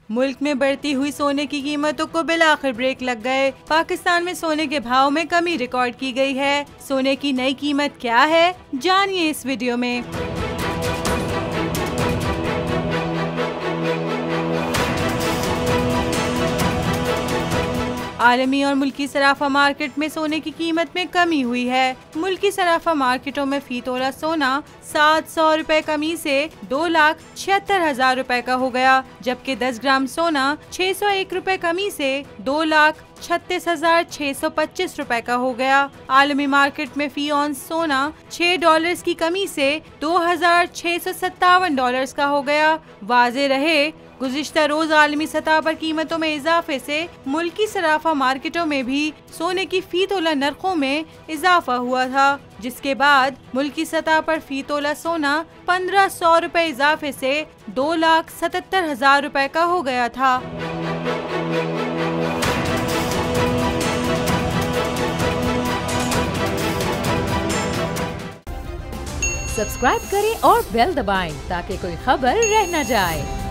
मुल्क में बढ़ती हुई सोने की कीमतों को बिलाखिर ब्रेक लग गए। पाकिस्तान में सोने के भाव में कमी रिकॉर्ड की गई है। सोने की नई कीमत क्या है, जानिए इस वीडियो में। आलमी और मुल्की सराफा मार्केट में सोने की कीमत में कमी हुई है। मुल्की सराफा मार्केटों में फी तोला सोना 700 रुपए कमी से 2,76,000 रुपए का हो गया, जबकि 10 ग्राम सोना 601 रुपए कमी से 2,36,625 रुपए का हो गया। आलमी मार्केट में फी ऑन्स सोना $6 की कमी से $2,657 का हो गया। वाज़ेह रहे, गुज़िश्ता रोज आलमी सतह पर कीमतों में इजाफे से मुल्की सराफा मार्केटों में भी सोने की फी तोला नरखों में इजाफा हुआ था, जिसके बाद मुल्की सतह पर फी तोला सोना 1,500 रुपए इजाफे से 2,77,000 रुपए का हो गया था। सब्सक्राइब करें और बेल दबाएं ताकि कोई खबर रह न जाए।